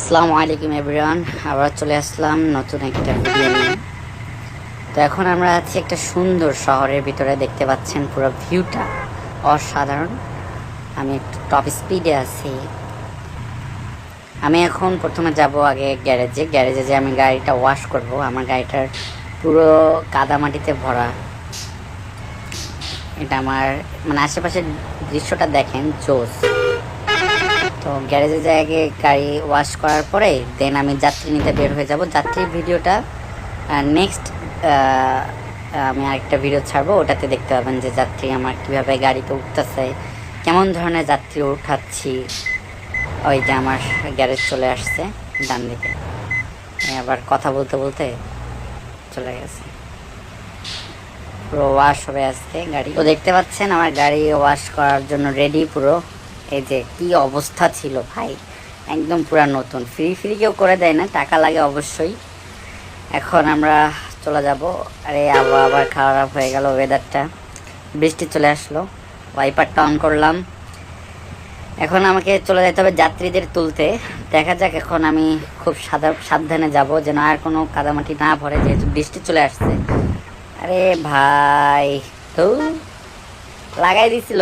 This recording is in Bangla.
আসসালামু আলাইকুম এভরিওয়ান, আবার চলে আসলাম নতুন একটা ভিডিও নিয়ে। তো এখন আমরা আছি একটা সুন্দর শহরের ভিতরে, দেখতে পাচ্ছেন পুরো ভিউটা অসাধারণ। আমি একটু টপ স্পিডে আছি। আমি এখন প্রথমে যাব আগে গ্যারেজে যে আমি গাড়িটা ওয়াশ করব। আমার গাড়িটার পুরো কাদামাটিতে ভরা। এটা আমার মানে আশেপাশের দৃশ্যটা দেখেন, জোস। তো গ্যারেজে যাই আগে গাড়ি ওয়াশ করার পরে দেন আমি যাত্রী নিতে বের হয়ে যাব। যাত্রীর ভিডিওটা নেক্সট আমি আরেকটা ভিডিও ছাড়বো, ওটাতে দেখতে পাবেন যে যাত্রী আমার কীভাবে গাড়িতে উঠতেছে, কেমন ধরনের যাত্রী উঠাচ্ছি। ওই যে আমার গ্যারেজ চলে আসছে ডান দিকে, আবার কথা বলতে বলতে চলে গেছে। পুরো ওয়াশ হবে আজকে গাড়ি। তো দেখতে পাচ্ছেন আমার গাড়ি ওয়াশ করার জন্য রেডি পুরো। এই যে কি অবস্থা ছিল ভাই, একদম পুরা নতুন। ফ্রি কেউ করে দেয় না, টাকা লাগে অবশ্যই। এখন আমরা চলে যাব। আরে আবার খারাপ হয়ে গেল ওয়েদারটা, বৃষ্টি চলে আসলো। ওয়াইপারটা অন করলাম। এখন আমাকে চলে যেতে হবে যাত্রীদের তুলতে। দেখা যাক, এখন আমি খুব সাবধানে যাব যেন আর কোনো কাদামাটি না ভরে, যেহেতু বৃষ্টি চলে আসছে। আরে ভাই তো লাগাই দিছিল।